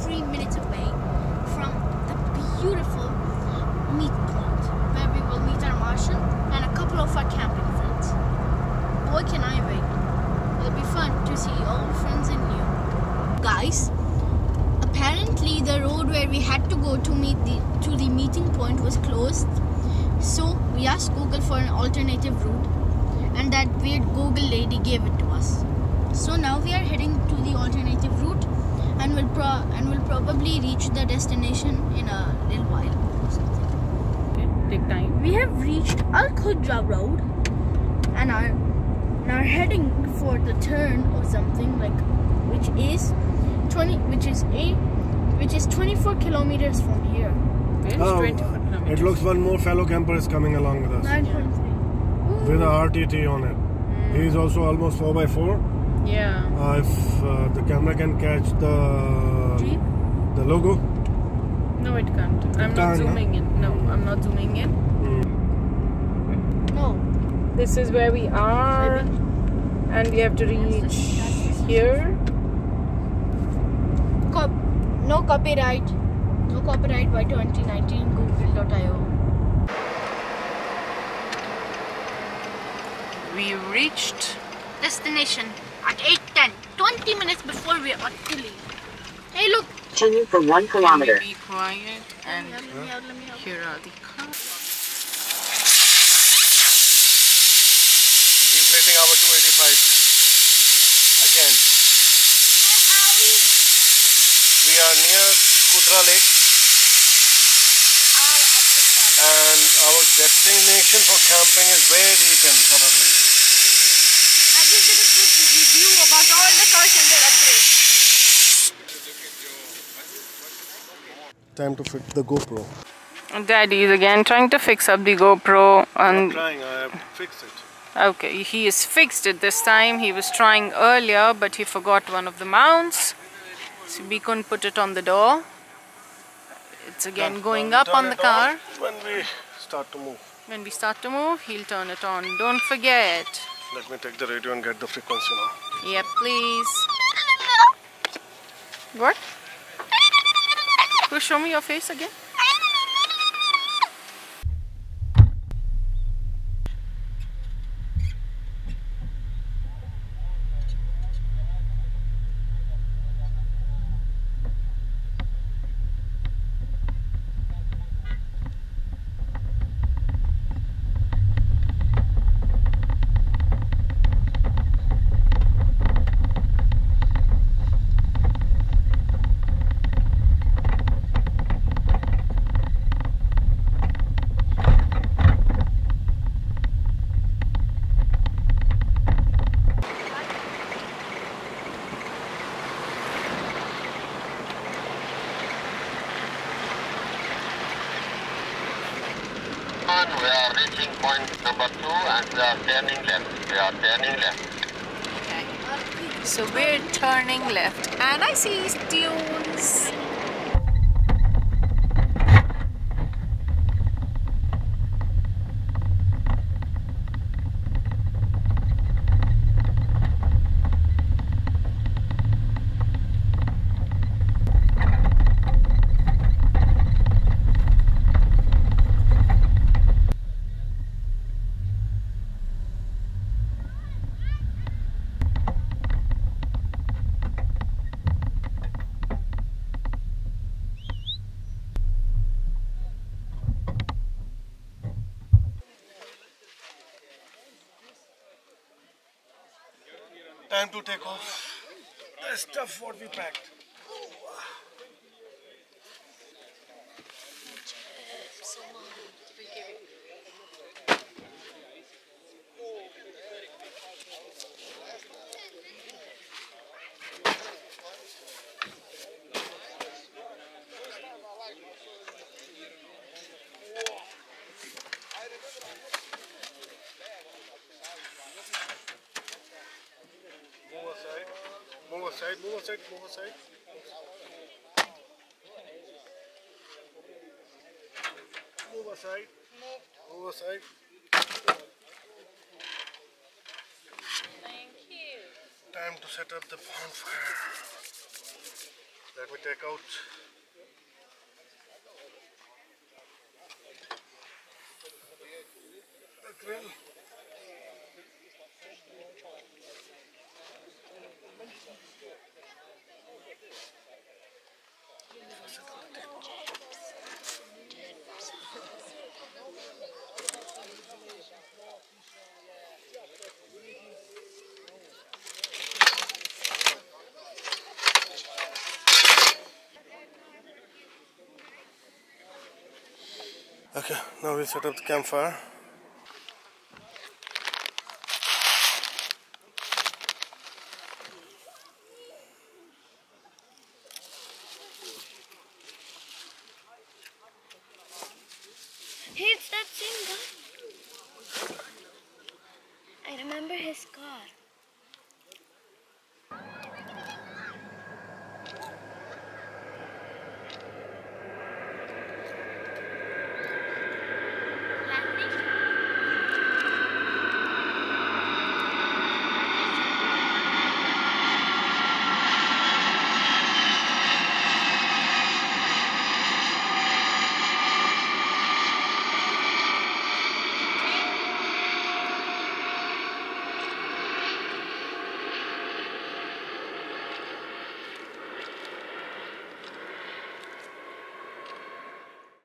3 minutes away from the beautiful meat plot where we will meet our Martian and a couple of our camping friends. Boy, can I wait. It'll be fun to see old friends and new. Guys, apparently the road where we had to go to the meeting point was closed. So we asked Google for an alternative route, and that weird Google lady gave it to us. So now we are heading to the alternative route, and we'll probably reach the destination in a little while or something. Okay, take time. We have reached Qudra Road and are now heading for the turn or something, like which is 24 kilometers from here. Oh, 24 kilometers. It looks one more fellow camper is coming along with us. 9.3. With a RTT on it. He is also almost 4x4. Yeah. If the camera can catch Jeep? the logo. No, it can't. I'm not zooming in. No, I'm not zooming in. No. This is where we are, and we have to reach here. No copyright. No copyright by 2019 Google.io. We reached Destination at 8:10. 20 minutes before we are to leave. Hey, look. Continue for 1 kilometer. Be quiet, and Let me out. here are the cars. Deflating our 285 again. Where are we? We are near Qudra Lake, We are at Qudra Lake. and our destination for camping is way deep in probably. I just did a quick review about all the cars and their upgrades. Time to fit the GoPro. Daddy is again trying to fix up the GoPro. I'm trying, I have fixed it. Okay, he has fixed it this time. He was trying earlier, but he forgot one of the mounts, so we couldn't put it on the door. It's again going up on the car. When we start to move. When we start to move, he'll turn it on. Don't forget. Let me take the radio and get the frequency now. Yep, please. What? Could you show me your face again? We are reaching point number 2 and we are turning left. Okay. So we're turning left, and I see dunes. Time to take off the stuff what we packed. Move aside. Move aside. Thank you. Time to set up the bonfire. Let me take out the grill. Okay, now we set up the campfire. Hey, it's that same guy. I remember his car.